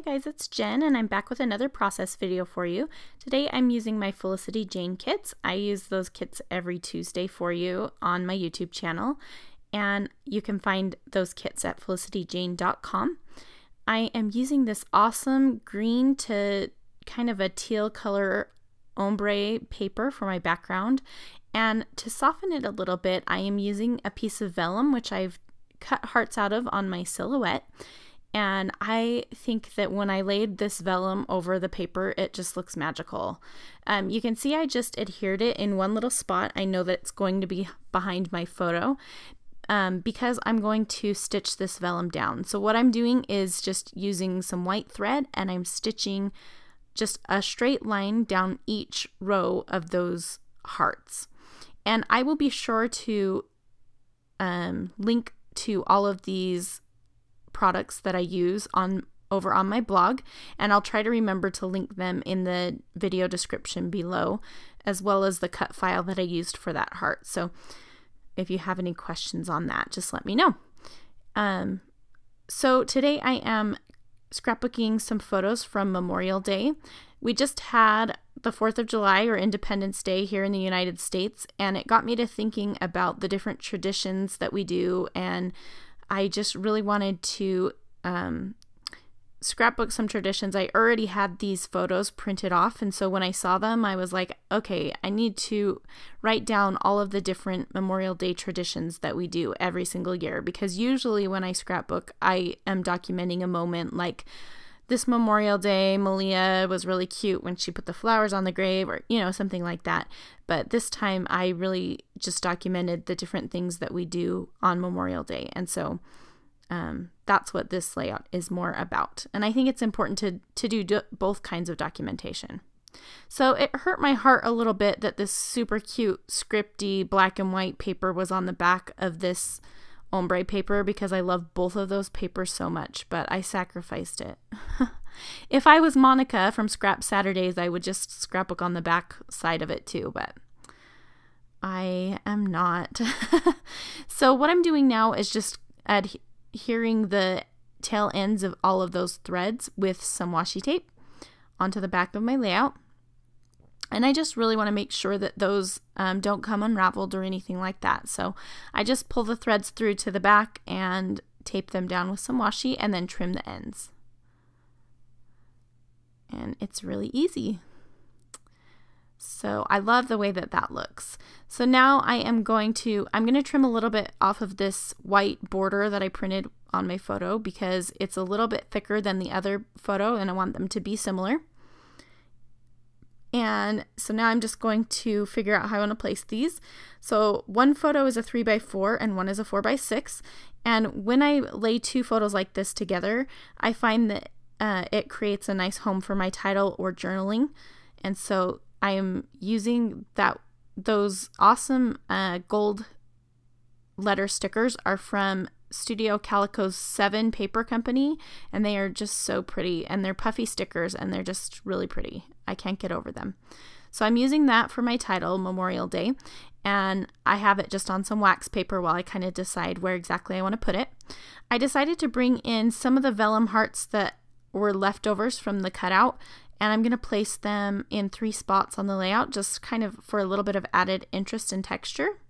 guys, it's Jen and I'm back with another process video for you. Today I'm using my Felicity Jane kits. I use those kits every Tuesday for you on my YouTube channel, and you can find those kits at felicityjane.com. I am using this awesome green to kind of a teal color ombre paper for my background, and to soften it a little bit I am using a piece of vellum which I've cut hearts out of on my silhouette. And I think that when I laid this vellum over the paper, it just looks magical. You can see I just adhered it in one little spot. I know that it's going to be behind my photo because I'm going to stitch this vellum down. So what I'm doing is just using some white thread, and I'm stitching just a straight line down each row of those hearts. And I will be sure to link to all of these products that I use over on my blog, and I'll try to remember to link them in the video description below, as well as the cut file that I used for that heart. So if you have any questions on that, just let me know. So today I am scrapbooking some photos from Memorial Day. We just had the 4th of July, or Independence Day, here in the United States, and it got me to thinking about the different traditions that we do, and I just really wanted to scrapbook some traditions. I already had these photos printed off, and so when I saw them, I was like, okay, I need to write down all of the different Memorial Day traditions that we do every single year, because usually when I scrapbook, I am documenting a moment like this Memorial Day, Malia was really cute when she put the flowers on the grave, or, you know, something like that. But this time I really just documented the different things that we do on Memorial Day. And so that's what this layout is more about. And I think it's important to do both kinds of documentation. So it hurt my heart a little bit that this super cute scripty black and white paper was on the back of this ombre paper, because I love both of those papers so much, but I sacrificed it. If I was Monica from Scrap Saturdays, I would just scrapbook on the back side of it too, but I am not. So what I'm doing now is just adhering the tail ends of all of those threads with some washi tape onto the back of my layout. And I just really want to make sure that those don't come unraveled or anything like that. So I just pull the threads through to the back and tape them down with some washi, and then trim the ends. And it's really easy. So I love the way that that looks. So now I'm going to trim a little bit off of this white border that I printed on my photo, because it's a little bit thicker than the other photo and I want them to be similar. And so now I'm just going to figure out how I want to place these. So one photo is a 3x4 and one is a 4x6. And when I lay two photos like this together, I find that it creates a nice home for my title or journaling. And so I am using those awesome gold letter stickers are from Studio Calico's 7 paper company, and they are just so pretty, and they're puffy stickers and they're just really pretty. I can't get over them. So I'm using that for my title, Memorial Day, and I have it just on some wax paper while I kind of decide where exactly I want to put it. I decided to bring in some of the vellum hearts that were leftovers from the cutout, and I'm going to place them in 3 spots on the layout, just kind of for a little bit of added interest and texture.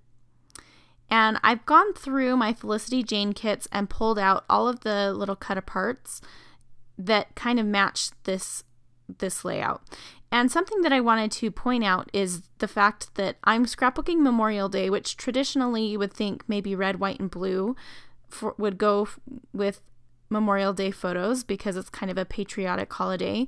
And I've gone through my Felicity Jane kits and pulled out all of the little cut aparts that kind of match this layout. And something that I wanted to point out is the fact that I'm scrapbooking Memorial Day, which traditionally you would think maybe red, white, and blue would go with Memorial Day photos because it's kind of a patriotic holiday.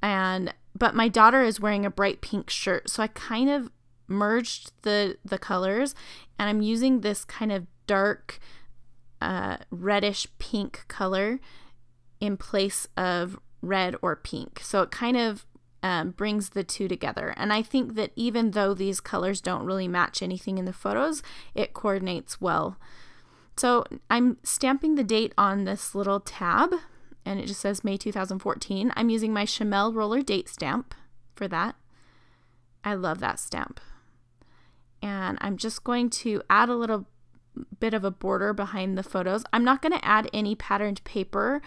But my daughter is wearing a bright pink shirt, so I kind of merged the colors, and I'm using this kind of dark reddish pink color in place of red or pink. So it kind of brings the two together. And I think that even though these colors don't really match anything in the photos, it coordinates well. So I'm stamping the date on this little tab, and it just says May 2014. I'm using my Chamel roller date stamp for that. I love that stamp. And I'm just going to add a little bit of a border behind the photos. I'm not going to add any patterned paper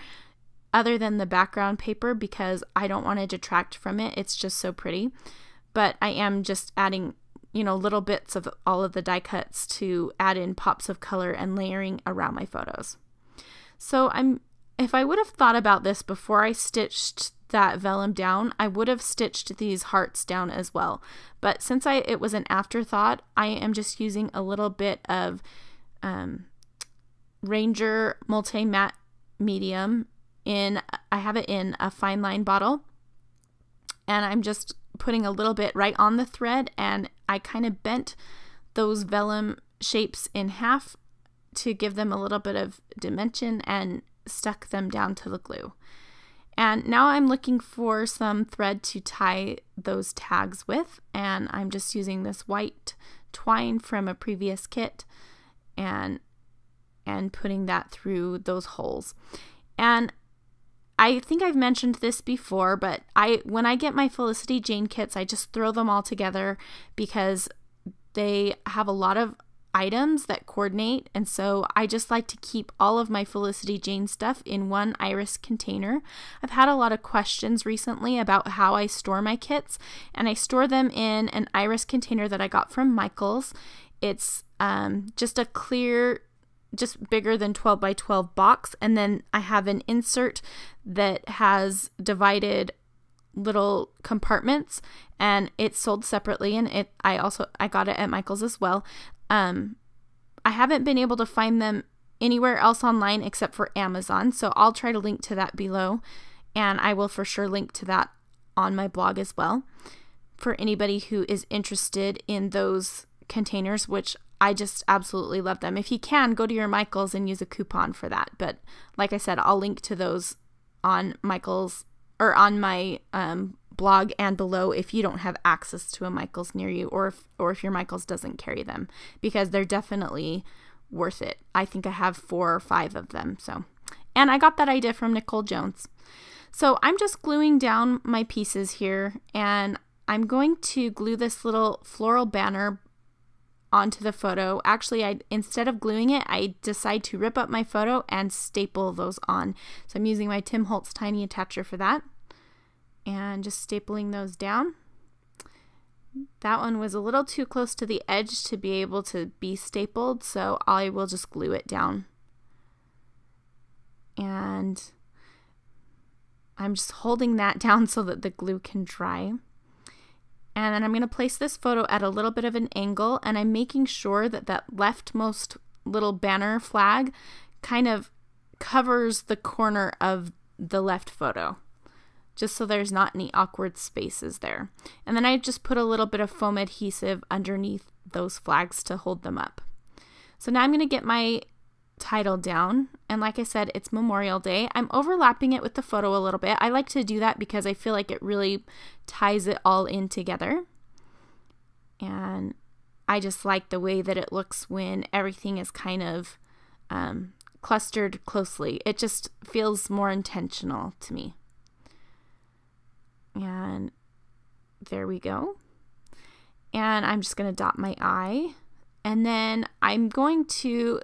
other than the background paper because I don't want to detract from it. It's just so pretty. But I am just adding, you know, little bits of all of the die cuts to add in pops of color and layering around my photos. So if I would have thought about this before I stitched that vellum down, I would have stitched these hearts down as well. But since it was an afterthought, I am just using a little bit of Ranger Multi-Matte Medium I have it in a fine line bottle, and I'm just putting a little bit right on the thread, and I kind of bent those vellum shapes in half to give them a little bit of dimension and stuck them down to the glue. And now I'm looking for some thread to tie those tags with, and I'm just using this white twine from a previous kit and putting that through those holes. And I think I've mentioned this before, but when I get my Felicity Jane kits, I just throw them all together because they have a lot of items that coordinate, and so I just like to keep all of my Felicity Jane stuff in one iris container. I've had a lot of questions recently about how I store my kits, and I store them in an iris container that I got from Michaels. It's just a clear, just bigger than 12 by 12 box, and then I have an insert that has divided little compartments, and it's sold separately, and I got it at Michaels as well. I haven't been able to find them anywhere else online except for Amazon, so I'll try to link to that below, and I will for sure link to that on my blog as well for anybody who is interested in those containers, which I just absolutely love them. If you can, go to your Michaels and use a coupon for that. But like I said, I'll link to those on Michaels or on my blog and below if you don't have access to a Michaels near you, or if your Michaels doesn't carry them, because they're definitely worth it. I think I have 4 or 5 of them. So, and I got that idea from Nicole Jones. So I'm just gluing down my pieces here, and I'm going to glue this little floral banner onto the photo. Actually, instead of gluing it, I decide to rip up my photo and staple those on. So I'm using my Tim Holtz tiny attacher for that, and just stapling those down. That one was a little too close to the edge to be able to be stapled, so I will just glue it down. And I'm just holding that down so that the glue can dry. And then I'm going to place this photo at a little bit of an angle, and I'm making sure that that leftmost little banner flag kind of covers the corner of the left photo, just so there's not any awkward spaces there. And then I just put a little bit of foam adhesive underneath those flags to hold them up. So now I'm going to get my title down, and like I said, it's Memorial Day. I'm overlapping it with the photo a little bit. I like to do that because I feel like it really ties it all in together, and I just like the way that it looks when everything is kind of clustered closely. It just feels more intentional to me. And there we go. And I'm just going to dot my I, and then I'm going to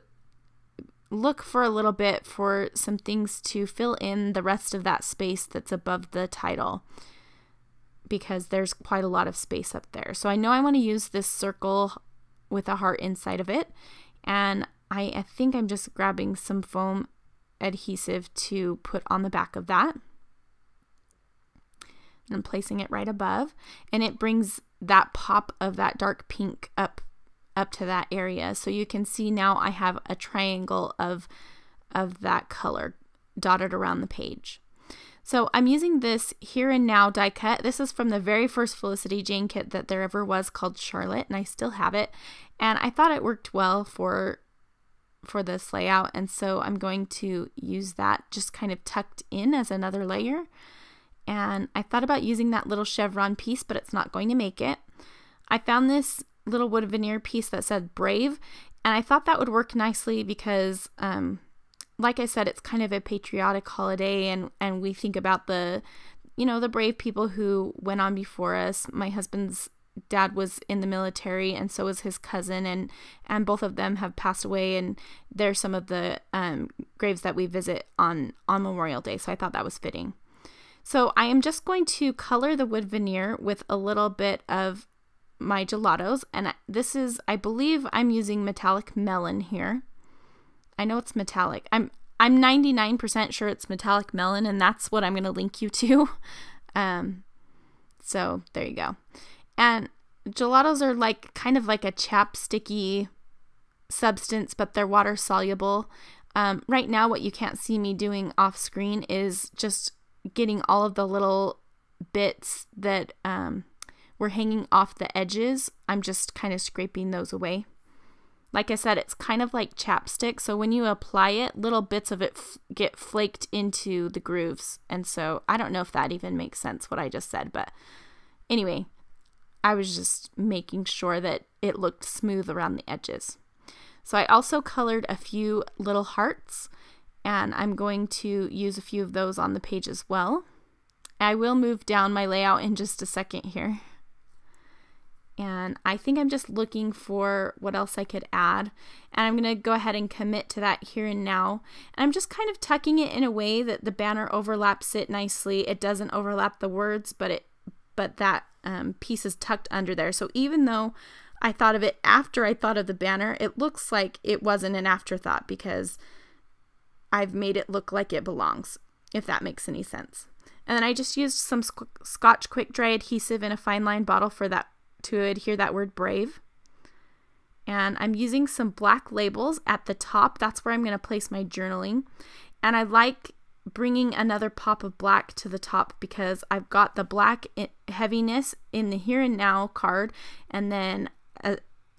look for a little bit for some things to fill in the rest of that space that's above the title, because there's quite a lot of space up there. So I know I want to use this circle with a heart inside of it, and I think I'm just grabbing some foam adhesive to put on the back of that. And I'm placing it right above, and it brings that pop of that dark pink up to that area. So you can see now I have a triangle of that color dotted around the page. So I'm using this Here and Now die cut. This is from the very first Felicity Jane kit that there ever was, called Charlotte, and I still have it. And I thought it worked well for this layout, and so I'm going to use that just kind of tucked in as another layer. And I thought about using that little chevron piece, but it's not going to make it. I found this little wood veneer piece that said Brave, and I thought that would work nicely because like I said, it's kind of a patriotic holiday, and we think about the brave people who went on before us. My husband's dad was in the military, and so was his cousin, and both of them have passed away, and they're some of the graves that we visit on Memorial Day, so I thought that was fitting. So I am just going to color the wood veneer with a little bit of my gelatos, and this is, I believe I'm using metallic melon here. I know it's metallic. I'm 99% sure it's metallic melon, and that's what I'm going to link you to. So there you go. And gelatos are like kind of like a chapsticky substance, but they're water soluble. Right now, what you can't see me doing off screen is just getting all of the little bits that were hanging off the edges. I'm just kind of scraping those away. Like I said, it's kind of like chapstick, so when you apply it, little bits of it get flaked into the grooves. And so I don't know if that even makes sense, what I just said, but anyway, I was just making sure that it looked smooth around the edges. So I also colored a few little hearts, and I'm going to use a few of those on the page as well. I will move down my layout in just a second here. And I think I'm just looking for what else I could add. And I'm going to go ahead and commit to that here and now. And I'm just kind of tucking it in a way that the banner overlaps it nicely. It doesn't overlap the words, but that piece is tucked under there. So even though I thought of it after I thought of the banner, it looks like it wasn't an afterthought because I've made it look like it belongs, if that makes any sense. And then I just used some Scotch Quick Dry adhesive in a fine line bottle for that, to adhere that word brave. And I'm using some black labels at the top. That's where I'm going to place my journaling. And I like bringing another pop of black to the top because I've got the black heaviness in the here and now card, and then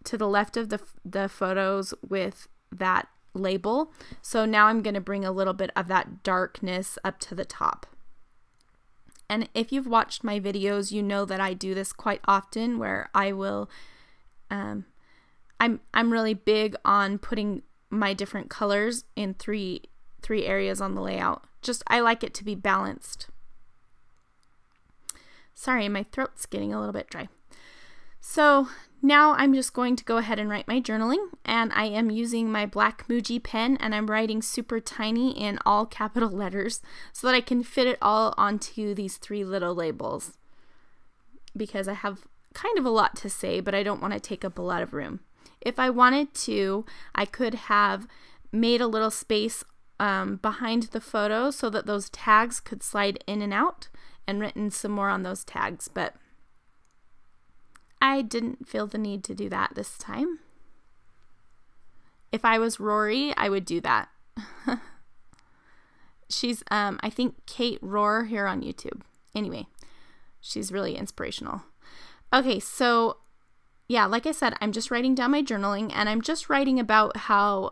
to the left of the photos with that label. So now I'm going to bring a little bit of that darkness up to the top. And if you've watched my videos, you know that I do this quite often, where I will, I'm really big on putting my different colors in three areas on the layout. Just, I like it to be balanced. Sorry, my throat's getting a little bit dry. So now I'm just going to go ahead and write my journaling, and I am using my black Muji pen, and I'm writing super tiny in all capital letters so that I can fit it all onto these three little labels, because I have kind of a lot to say, but I don't want to take up a lot of room. If I wanted to, I could have made a little space behind the photo so that those tags could slide in and out, and written some more on those tags, but I didn't feel the need to do that this time. If I was Rory, I would do that. She's, I think, Kate Rohr here on YouTube. Anyway, she's really inspirational. Okay, so yeah, like I said, I'm just writing down my journaling, and I'm just writing about how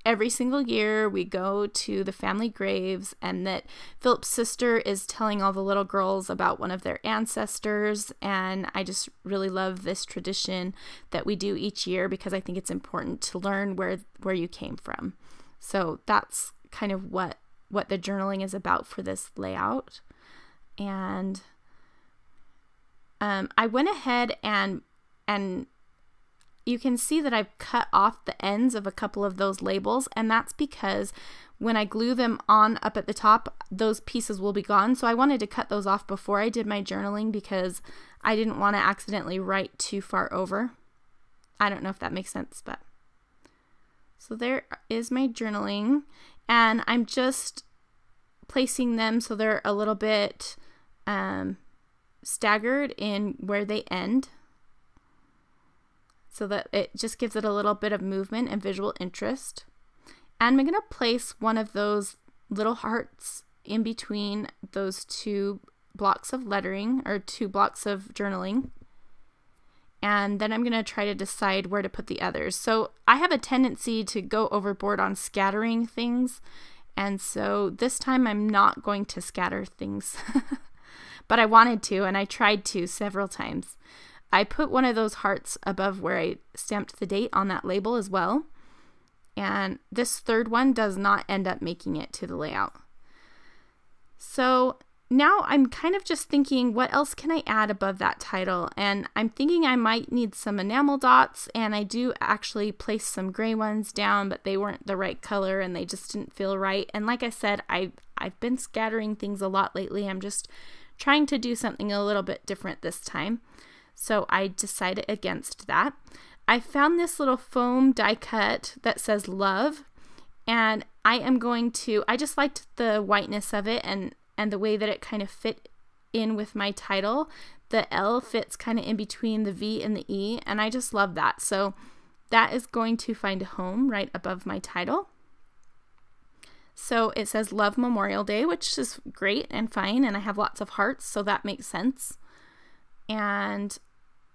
every single year we go to the family graves, and that Philip's sister is telling all the little girls about one of their ancestors, and I just really love this tradition that we do each year because I think it's important to learn where you came from. So that's kind of what the journaling is about for this layout. And I went ahead and you can see that I've cut off the ends of a couple of those labels, and that's because when I glue them on up at the top, those pieces will be gone. So I wanted to cut those off before I did my journaling because I didn't want to accidentally write too far over. I don't know if that makes sense, but so there is my journaling, and I'm just placing them so they're a little bit staggered in where they end, so that it just gives it a little bit of movement and visual interest. And I'm going to place one of those little hearts in between those two blocks of lettering, or two blocks of journaling. And then I'm going to try to decide where to put the others. So I have a tendency to go overboard on scattering things. And so this time I'm not going to scatter things. But I wanted to, and I tried to several times. I put one of those hearts above where I stamped the date on that label as well. And this third one does not end up making it to the layout. So now I'm kind of just thinking, what else can I add above that title? And I'm thinking I might need some enamel dots, and I do actually place some gray ones down, but they weren't the right color and they just didn't feel right. And like I said, I've been scattering things a lot lately. I'm just trying to do something a little bit different this time. So I decided against that. I found this little foam die cut that says love, and I just liked the whiteness of it and the way that it kind of fit in with my title. The L fits kind of in between the V and the E, and I just love that. So that is going to find a home right above my title. So it says Love Memorial Day, which is great and fine, and I have lots of hearts, so that makes sense. And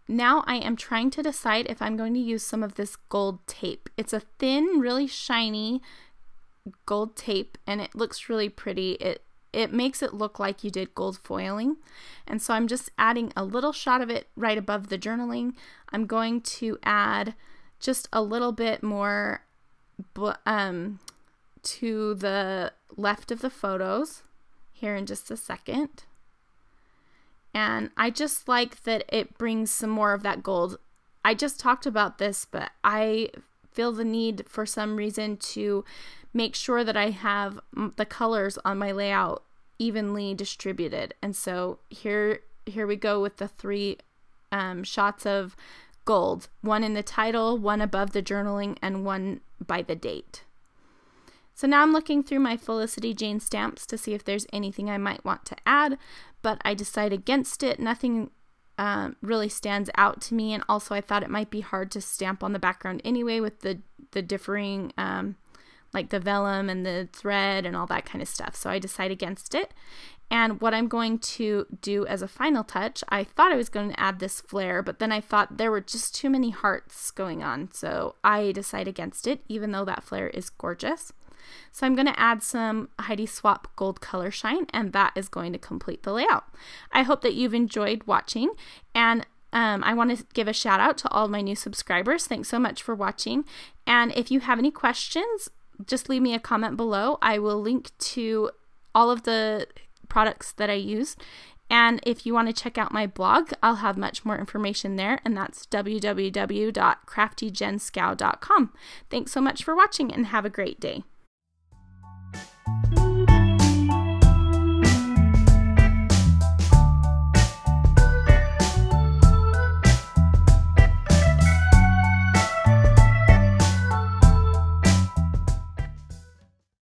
now I am trying to decide if I'm going to use some of this gold tape. It's a thin, really shiny gold tape, and it looks really pretty. It makes it look like you did gold foiling. And so I'm just adding a little shot of it right above the journaling. I'm going to add just a little bit more to the left of the photos here in just a second. And I just like that it brings some more of that gold. I just talked about this, but I feel the need for some reason to make sure that I have the colors on my layout evenly distributed. And so here we go with the 3 shots of gold, one in the title, one above the journaling, and one by the date. So now I'm looking through my Felicity Jane stamps to see if there's anything I might want to add, but I decide against it. Nothing really stands out to me, and also I thought it might be hard to stamp on the background anyway with the differing like the vellum and the thread and all that kind of stuff. So I decide against it. And what I'm going to do as a final touch, I thought I was going to add this flare, but then I thought there were just too many hearts going on. So I decide against it, even though that flare is gorgeous. So I'm going to add some Heidi Swap Gold Color Shine, and that is going to complete the layout. I hope that you've enjoyed watching, and I want to give a shout out to all my new subscribers. Thanks so much for watching. And if you have any questions, just leave me a comment below. I will link to all of the products that I used. And if you want to check out my blog, I'll have much more information there, and that's www.craftygenscow.com. Thanks so much for watching, and have a great day.